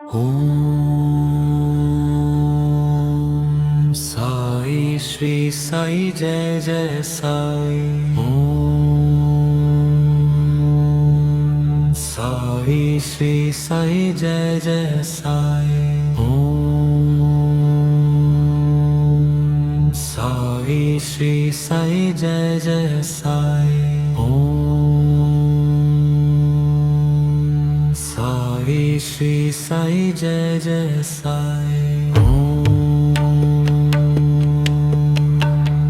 Om Sai Shri Sai Jai Jai Sai. Om Sai Shri Sai Jai Jai Sai. Om Sai Shri Sai Jai Jai Sai. Om Sai Shri Sai Jai Jai Sai. Om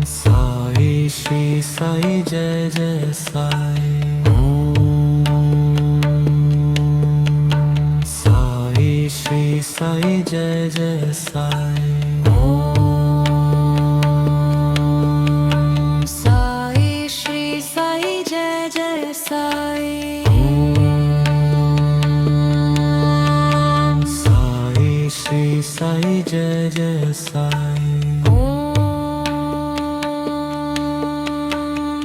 Sai Shri Sai Jai Jai Sai. Om Sai Shri Sai Jai Jai Sai. Om Sai Shri Sai Jai Jai Sai. Om Sai Shri Sai Jai Jai Sai. Om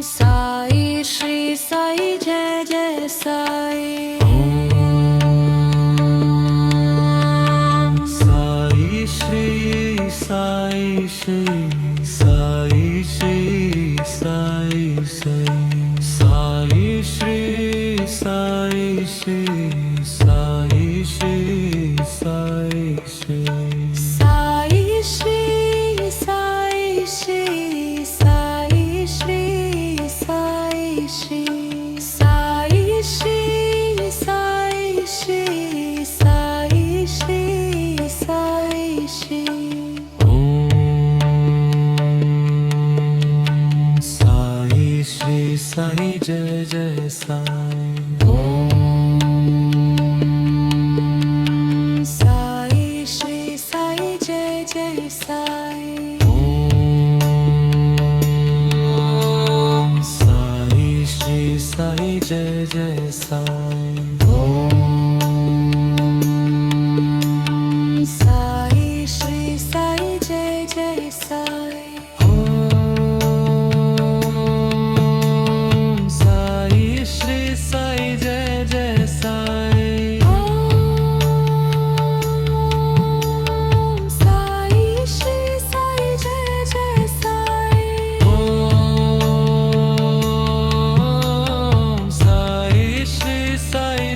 Sai Shri Sai Jai Jai Sai. Om Sai Shri Sai Shri Sai Shri Sai Shri Sai Shri Sai Shri Sai Shri Sai Shri Sai Shri Sai Shri Sai Shri Sai Shri Sai Shri Sai Shri Sai Shri Sai Shri. Om Sai Shri Sai Jai Jai Sai. Om Sai Shri Sai Jai Jai Sai. Om Sai Shri Sai Jai Jai Sai. Om Sai Shri Sai Jai Jai Sai. Om Sai Shri Sai Jai Jai Sai. Om Sai Shri Sai Jai Jai Sai. Om Sai Shri Sai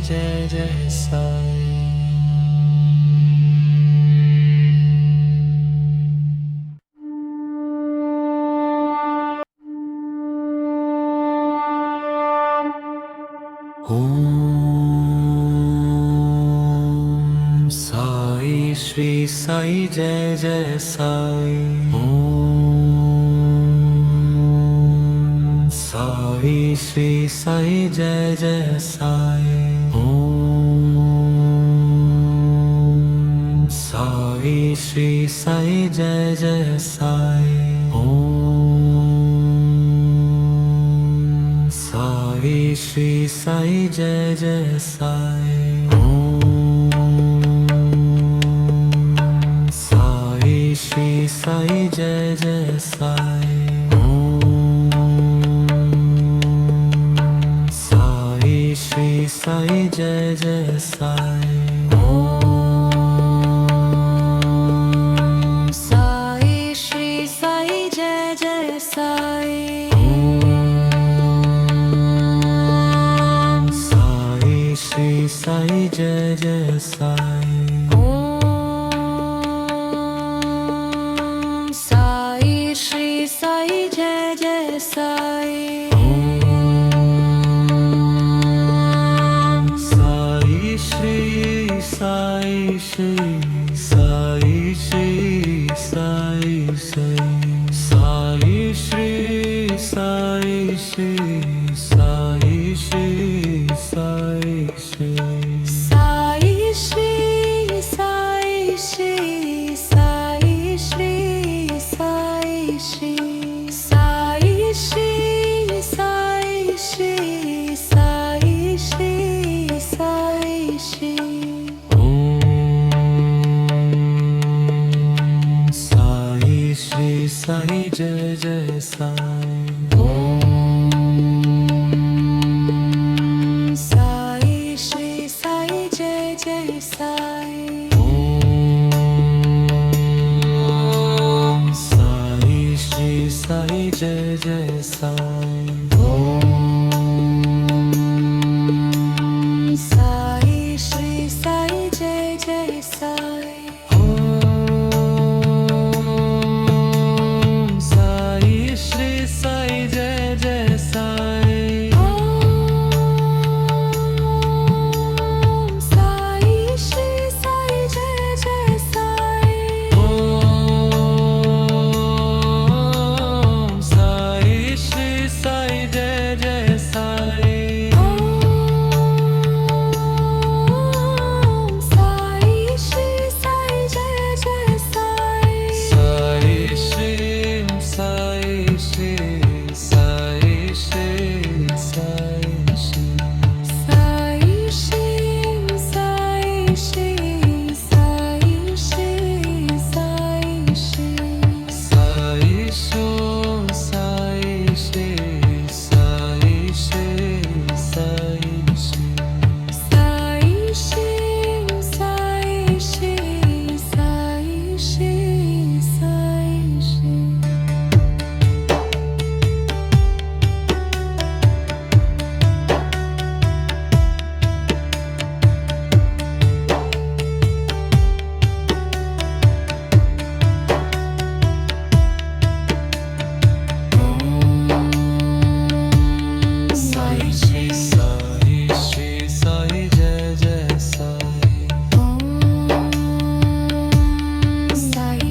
Jai Jai Sai. Om Sai Shri Sai Jai Jai Sai. Om Sai Shri Sai Jai Jai Sai. Om Sai Shri Sai Jai Jai Sai. Om Sai Shri Sai Jai Jai Sai. Om Sai Shri Sai Jai Jai Sai. Om Sai Shri Sai Jai Jai Sai. Om Sai Shri Sai Jai Jai Sai. Om Sai Shri Sai Jai Jai Sai. Om Sai Shri Sai Jai Jai Sai. Om Sai Shri Sai Shri Sai Shri Sai Shri Sai Shri Sai Shri Sai Shri Sai Shri Sai Shri Sai Shri Sai Shri Sai Shri Sai Shri Sai Shri Sai Shri Sai Shri. Om Sai Shri Sai Jai Jai Sai. Om Sai Shri Sai Jai Jai Sai. Om Sai Shri Sai Jai Jai Sai. Om Sai Shri Sai Jai Jai Sai. Om Sai Shri Sai Jai Jai Sai. Om Sai Shri Sai Jai Jai Sai. Om Sai Shri Sai Jai Jai Sai. Om Sai Shri Sai Jai Jai Sai. Sai Shri Sai Shri Sai Shri Sai Shri Sai Shri Sai Shri Sai Shri Sai Shri Sai show Sai Shri Sai Shri Sai Shri Sai Shri Sai Shri Sai Shri Sai Shri. Sai Shri Sai Jai Jai Sai. Om Sai Shri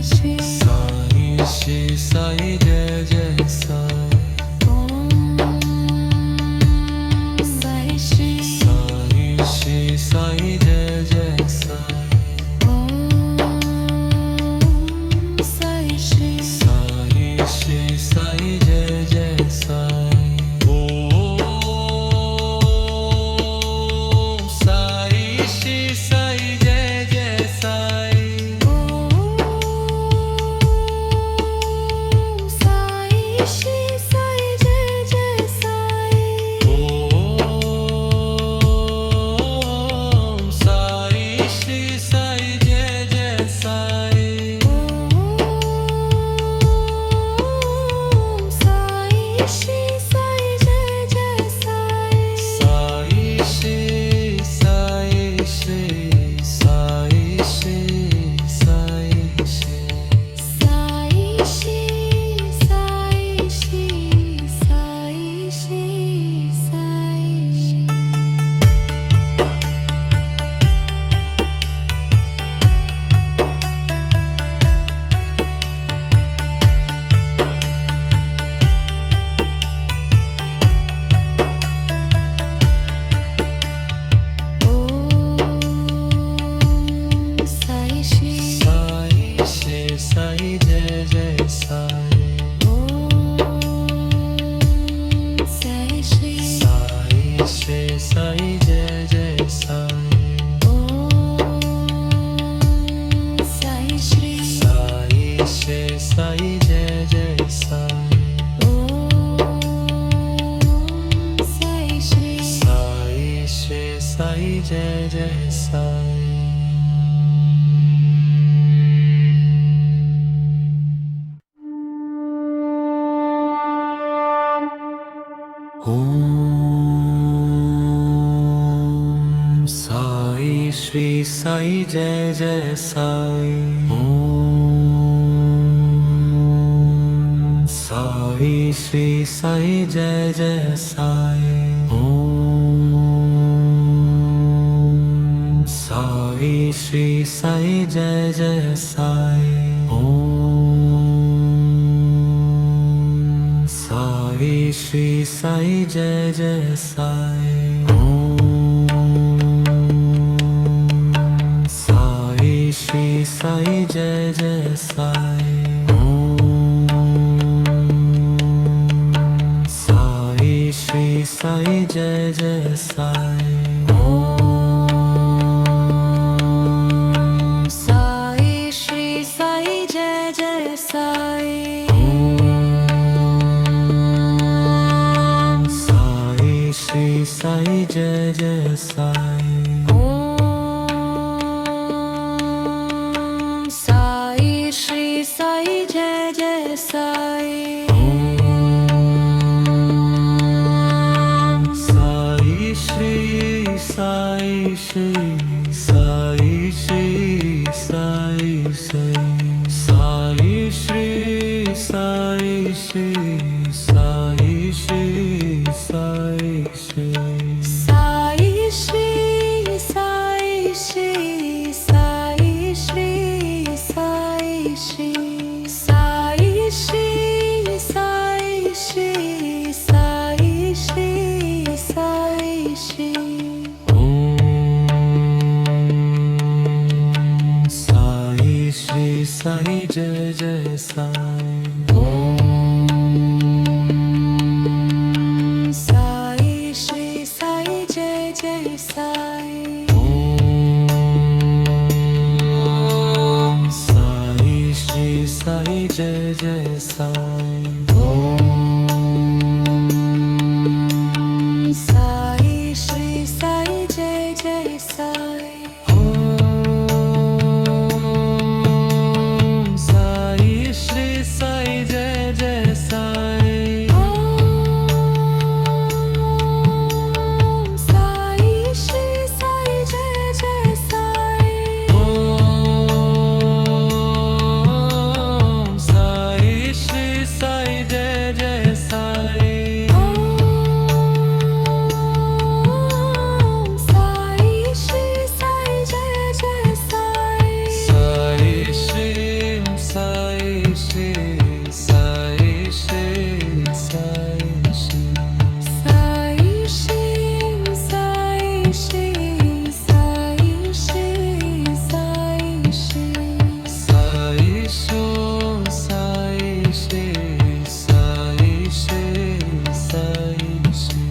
Sai Shri Sai Jai Jai Sai. Om Sai Shri Sai Shri Sai Jai Jai Sai. Om Sai Shri Sai Shri Sai Jai Jai Sai. Om Sai Shri Sai Jai Jai Sai. Om Sai Shri Sai Jai Jai Sai. Om Sai Shri Sai Jai Jai Sai. Om Jai Jai Sai. Om Sai Shri Sai Jai Jai Sai. Om Sai Shri Sai Jai Jai Sai. Om Sai Shri Sai Jai Jai Sai. Om Sai Shri Sai Jai Jai Sai. Om Sai Shri Sai Jai Jai Sai. Om Sai Shri Sai Jai Jai Sai. Om Sai Shri Sai Jai Jai Sai. Om Sai Shri Sai Jai Jai Sai. Om Sai Shri Sai Jai Jai Sai. Om Sai Shri Sai Shri Sai Shri Sai Shri Sai Shri Sai Shri Sai Shri Sai Shri Sai Shri Sai Shri Sai Shri Sai Shri Sai Shri Sai Shri Sai Shri Sai Shri. Om Sai Shri Sai Jai Jai Sai. Om Sai Shri Sai Jai Jai Sai. Om Sai Shri Sai Jai Jai Sai. Om Sai Shri Sai Jai Jai Sai. Om Sai Shri Sai Jai Jai Sai. Om Sai Shri Sai Jai Jai Sai. Om Sai Shri Sai Jai Jai Sai. Om Sai Shri Sai Jai Jai Sai. Sai Shri Sai Shri Sai Shri Sai Shri Sai Shri Sai Shri Sai Shri Sai Shri Sai show Sai Shri Sai Shri Sai Shri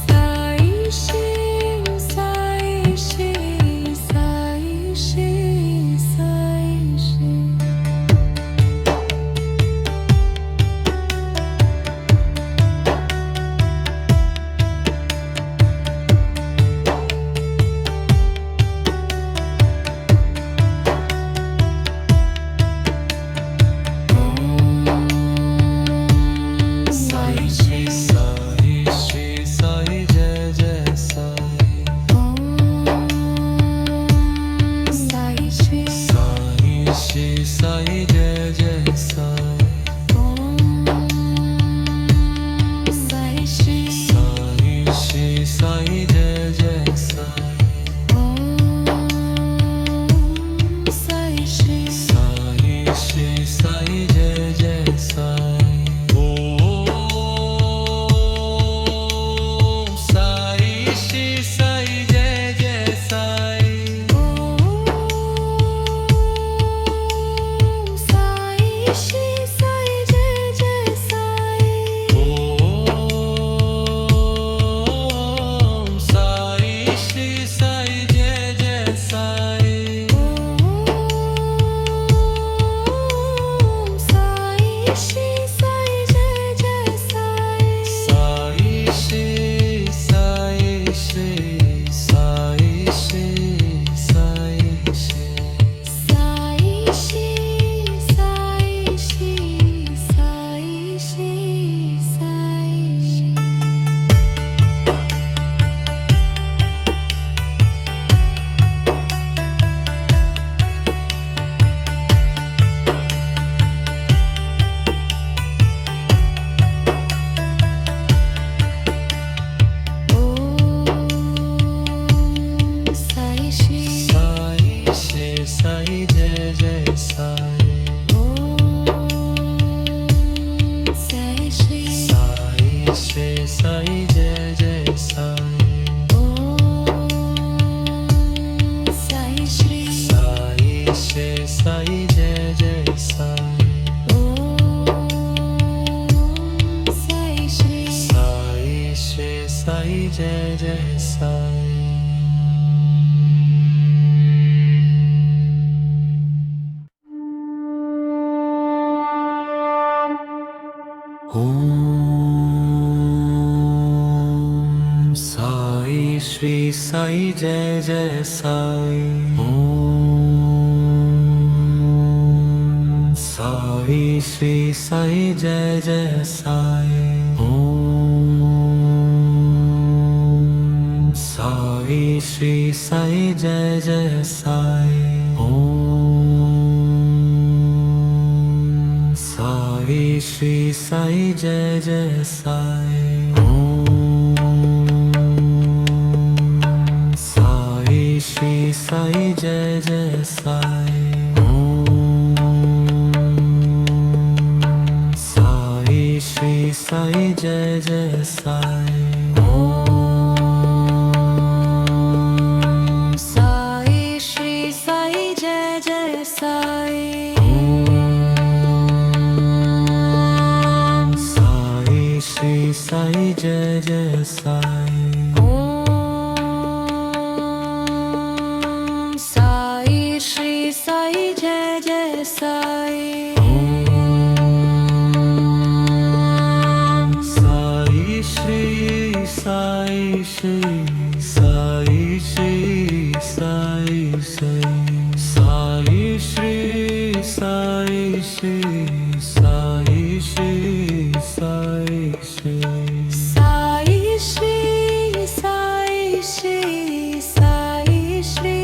Sai Shri Sai Shri Sai Shri Sai Shri. Sai Shri Sai Jai Jai Sai. Om Sai Shri Sai Shri Sai Jai Jai Sai. Om Sai Shri Sai Shri Sai Jai Jai Sai. Om Sai Shri Sai Shri Sai Jai Jai Sai. Om Shri Sai Jai Jai Sai. Om Sai Shri Sai Shri Sai Jai Jai Sai. Om Sai Shri Sai Shri Sai Jai Jai Sai. Om Sai Shri Sai Jai Jai Sai. Om Sai Shri Sai Jai Jai Sai. Om Sai Shri Sai Jai Jai Sai. Om Sai Shri Sai Jai Jai Sai. Om Sai Shri Sai Jai Jai Sai. Om Sai Shri Sai Jai Jai Sai. Om Sai Shri Sai Jai Jai Sai. Om Sai Shri Sai Jai Jai Sai. Om Sai Shri Sai Jai Jai Sai. Om Sai Shri Sai Shri Sai Shri Sai Sai. Sai Shri Sai Shri Sai Shri Sai Shri. Sai Shri Sai Shri Sai Shri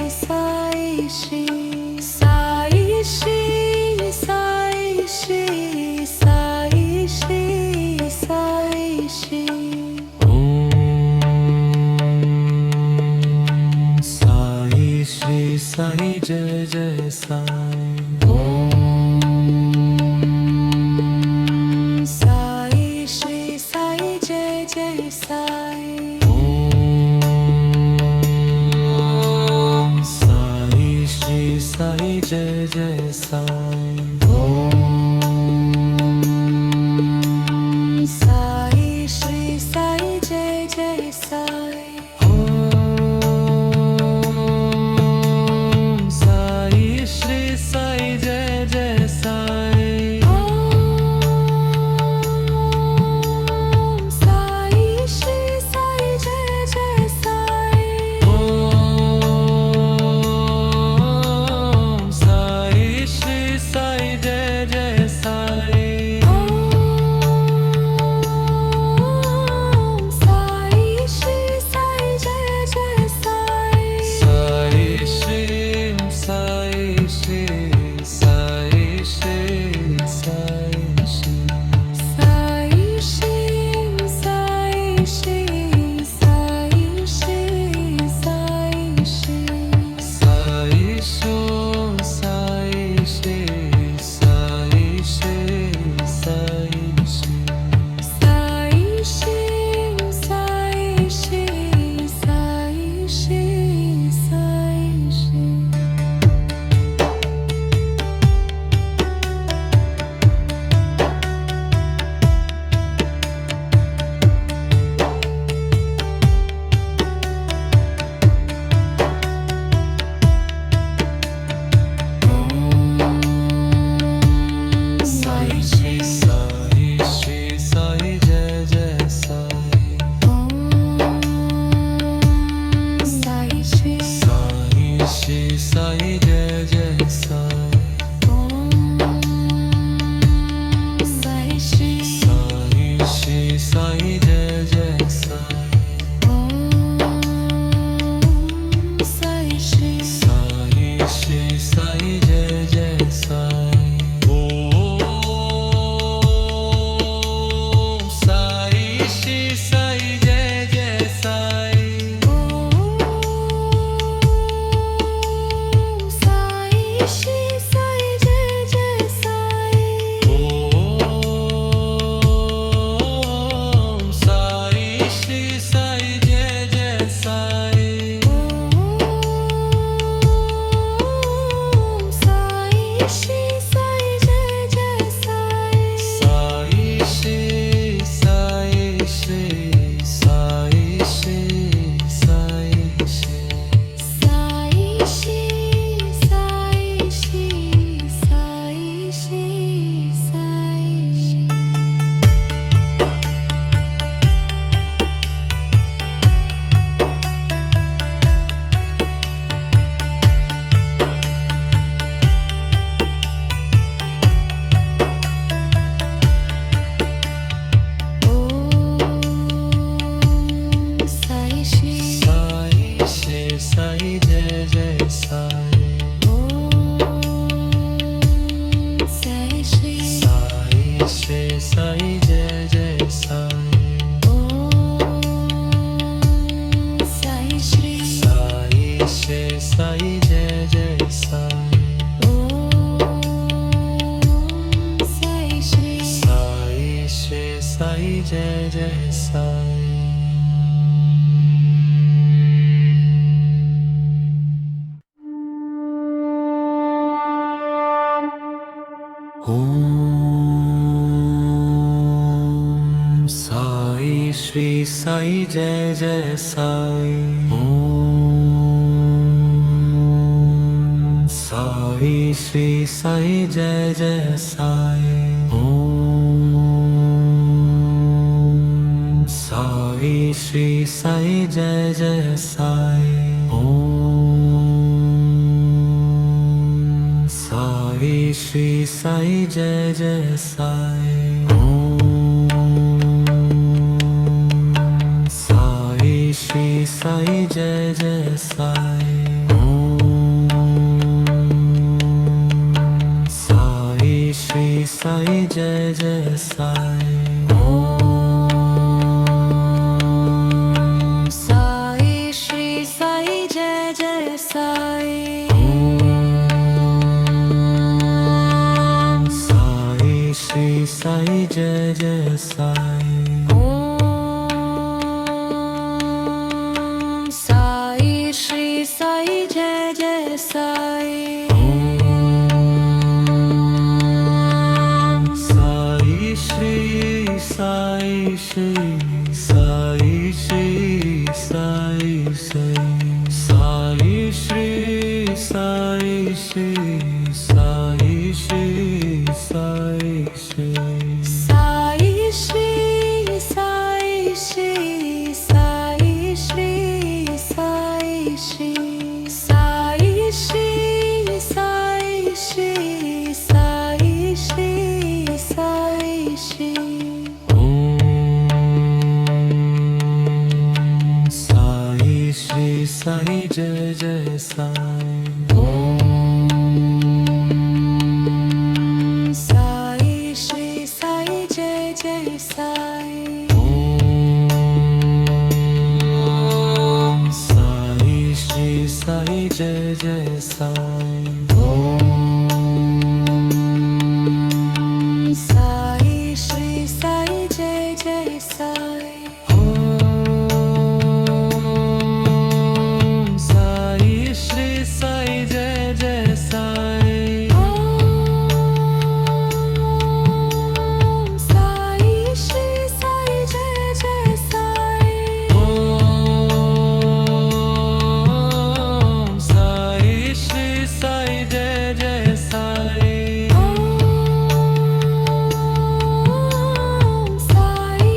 Sai Shri. Sai Shri Sai Shri Sai Shri Sai Shri. Om Sai Shri Sai Jai Jai Sai. Om Sai Shri Sai Jai Jai Sai. Om Sai Shri Sai Jai Jai Sai. Om Sai Shri Sai Jai Jai Sai. Om Sai Shri Sai Jai Jai Sai. Om Sai Shri Sai Jai Jai Sai. Om Sai Shri Sai Jai Jai Sai. Om Sai Shri Sai Jai Jai Sai. Sai Shri Sai Shri Sai Shri Sai Shri. Sai Shri Sai Shri Sai Shri Sai Shri. Sai Shri Sai Shri Sai Shri Sai Shri. Sai Shri Sai Shri Sai Shri Sai Shri. Sai Shri Sai Shri Sai Jai Jai Sai. Om Sai Shri Sai Shri Sai Jai Jai Sai. Om Sai Shri Sai Shri Sai Jai Jai Sai. Om Sai Shri Sai Shri Sai Jai Jai Sai. Om Sai Shri Sai Jai Jai Sai. Om Sai Shri Sai Jai Jai Sai. Sai Jai Jai Sai. Om Sai Shri Sai Jai Jai Sai. Om Sai Shri Sai Jai Jai Sai. Om Sai Shri Sai Jai Jai Sai. Om Sai Shri Sai Jai Jai Sai. Om Sai Shri Sai Jai Jai Sai. Om Sai Shri Sai Jai Jai Sai. Om Sai Shri Sai Jai Jai Sai. Om Sai Shri Sai Jai Jai Sai. Om Sai Shri Sai Jai Jai Sai. Om Sai Shri Sai Shri Sai Shri Sai Shri Sai Shri Sai Shri Sai Shri Sai Shri Sai Shri Sai Shri Sai Shri Sai Shri Sai Shri Sai Shri Sai Shri Sai Shri. Om Sai Shri Sai Jai Jai Sai. Om Sai Shri Sai Jai Jai Sai. Om Sai Shri Sai Jai Jai Sai. Om Sai Shri Sai Jai Jai Sai. Om Sai Shri Sai Jai Jai Sai. Om Sai Shri Sai Jai Jai Sai. Om Sai Shri Sai Jai Jai Sai. Om Sai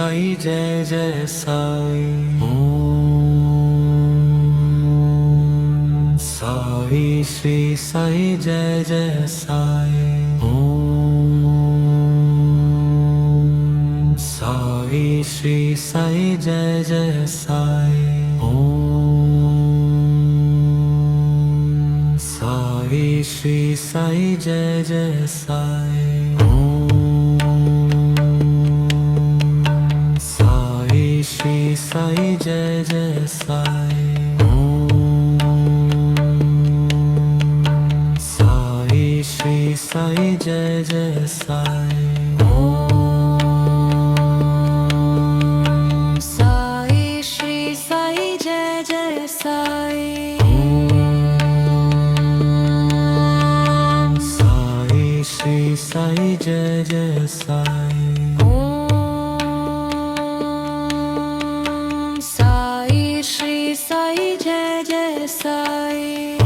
Sai Jai Jai Sai. Sai Shri Sai Jai Jai Sai. Sai Shri Sai Jai Jai Sai. Sai Shri Sai Jai Jai Sai. Sai Shri Sai Jai Jai Sai. Sai Shri Sai Jai Jai Sai. Sai Shri Sai Jai Jai Sai. Sai Shri Sai Jai Jai Sai. Sai Shri Sai Jai Jai Sai.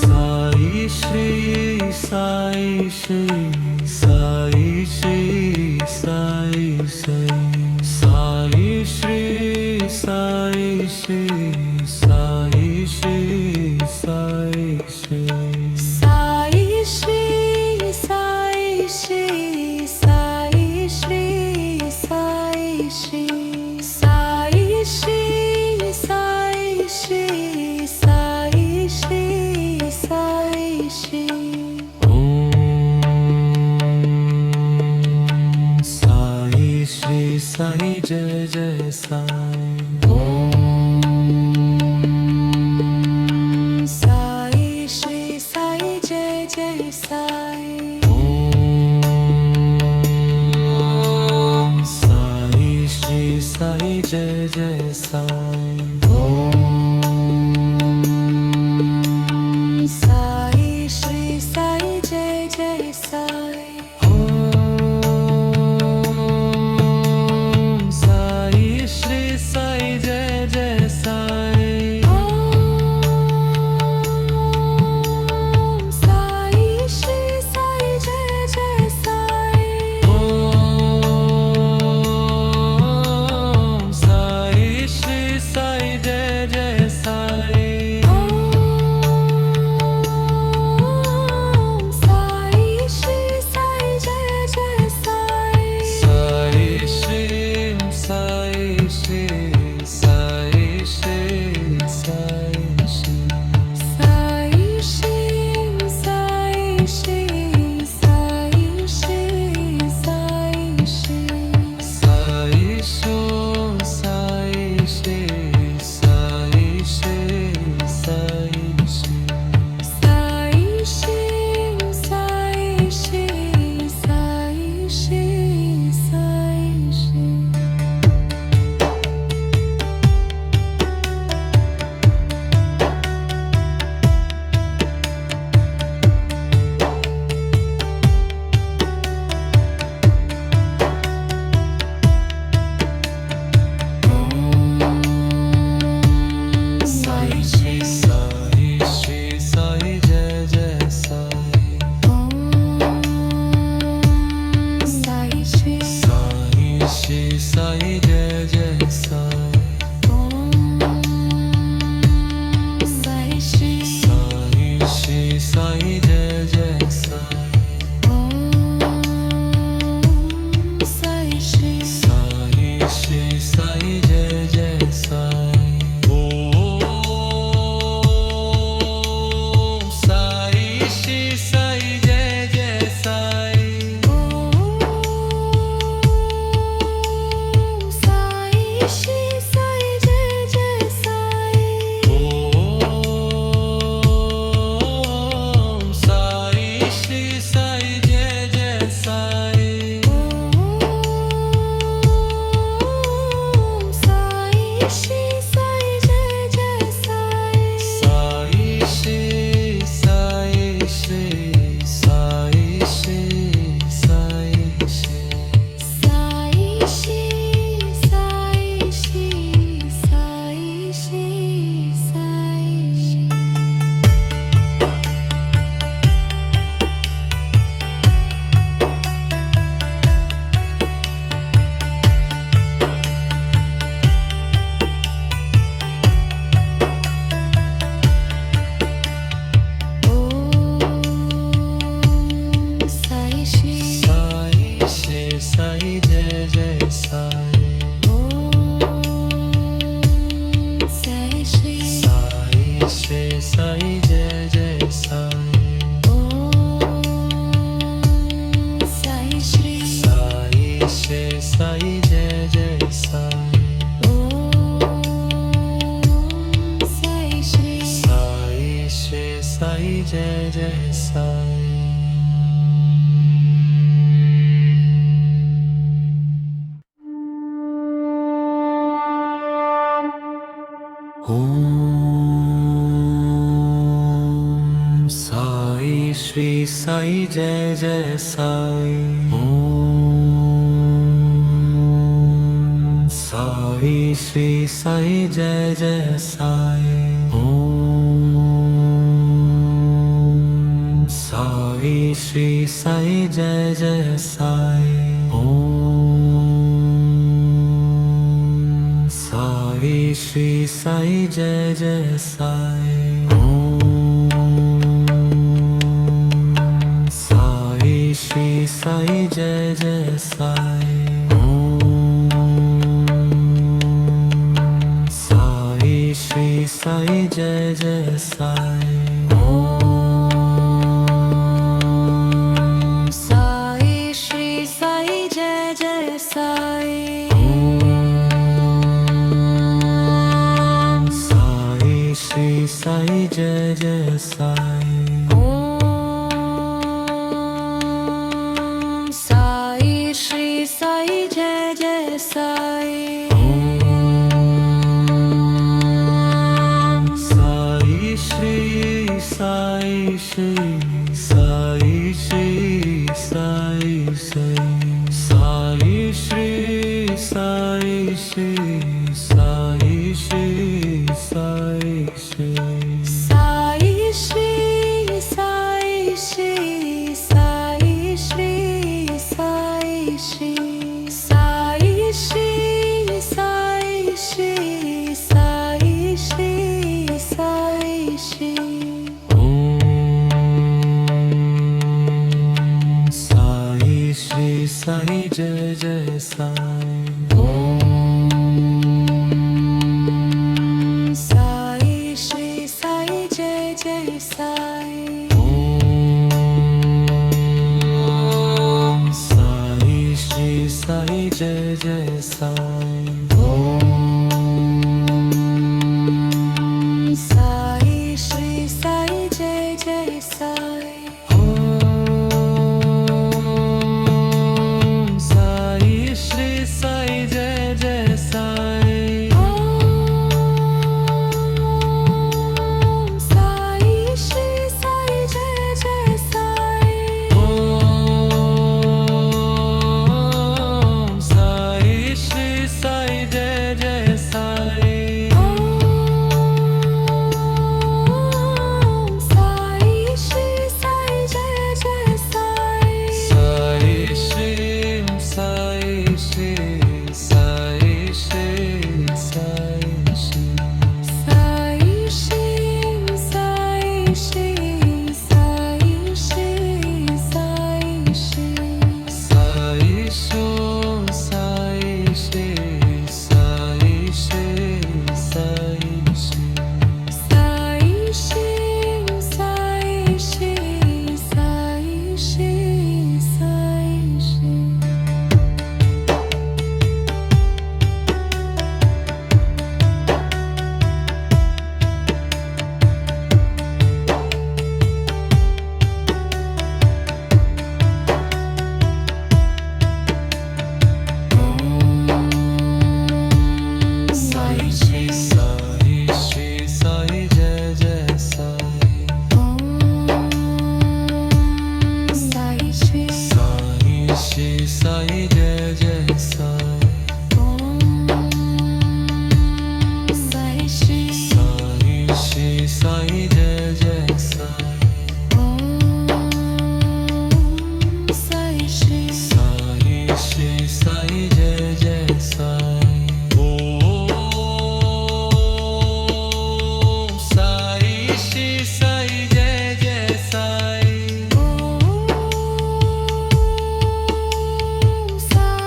Sai Shri Sai Shri Sai Shri Sai Shri. Sai Shri Sai Shri Sai Shri Sai Shri. Sai Shri Sai Shri Sai Shri Sai Shri. Sai Shri Sai Shri Sai Shri Sai Shri. Sai Shri Sai Jai Jai Sai. Sai Shri Sai Jai Jai Sai. Sai Shri Sai Jai Jai Sai. Sai Shri Sai Jai Jai Sai. Sai Shri Sai Jai Jai Sai. Sai Shri Sai Jai Jai Sai. Sai Shri Sai Jai Jai Sai. Sai Shri Sai Jai Jai Sai. Sai Shri Sai Shri Sai Shri Sai Shri. Sai Shri Sai Shri Sai Shri Sai Shri. Sai show Sai Shri Sai Shri Sai Shri. Sai Shri Sai Shri Sai Shri Sai Shri. Sai Shri Sai Jai Jai Sai. Shri Sai Jai Jai Sai Sai Shri Sai Jai Jai Sai Om Sai Shri Sai Jai Jai Sai Om Sai Shri Sai Jai Jai Sai Om Sai Shri Sai Jai Jai Sai Om Sai Shri Sai Jai Jai Sai Om Sai Shri Sai Jai Jai Sai Om Sai Shri Sai Jai Jai Sai Om Sai Shri Sai Jai Jai Sai Om Sai Shri Sai Jai Jai Sai Om Sai Shri Sai Jai Jai Sai Om Sai Shri Sai Shri Sai Shri Sai Shri Sai Shri Sai Shri Sai Shri Sai Shri Sai Shri Sai Shri Sai Shri Sai Shri Sai Shri Sai Shri Sai Shri Sai Shri Om Sai Shri Sai Jai Jai Sai Om Sai Shri Sai Jai Jai Sai Om Sai Shri Sai Jai Jai Sai Om Sai Shri Sai Jai Jai Sai Om Sai Shri Sai Jai Jai Sai Om Sai Shri Sai Jai Jai Sai Om Sai Shri Sai Jai Jai Sai Om Sai Shri Sai Jai Jai Sai Sai Shri Sai Shri Sai Shri Sai Shri Sai Shri Sai Shri Sai Shri Sai Shri Sai show Sai Shri Sai Shri Sai Shri Sai Shri Sai Shri Sai Shri Sai Shri Sai Shri Sai Jai Jai Sai Sai Shri Sai Shri Sai Jai Jai Sai Sai Shri Sai Shri Sai Jai Jai Sai Sai Shri Sai Shri Sai Jai Jai Sai Om Sai Shri Sai Jai Jai Sai Om Sai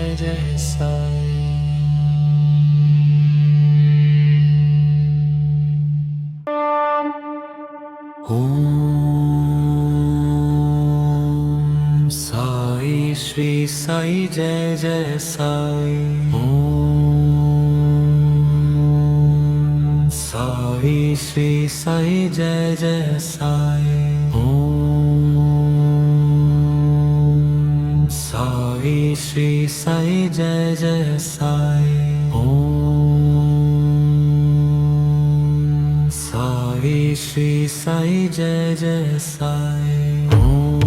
Jai Jai Sai. Om Sai Shri Sai Jai Jai Sai. Om Sai Shri Sai Jai Jai Sai. Om Sai Shri Sai Jai Jai Sai. Om Sai Shri Sai Jai Jai Sai. Om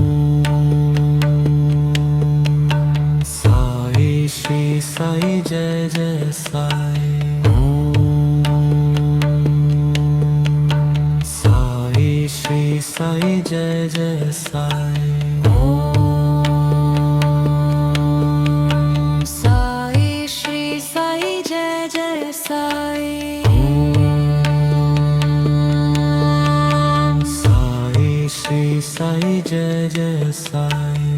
Sai Shri Sai Jai Jai Sai. Om Sai Shri Sai Jai Jai Sai. Om Sai Shri Sai Jai Jai Sai. Om Sai Shri Sai Jai Jai Sai.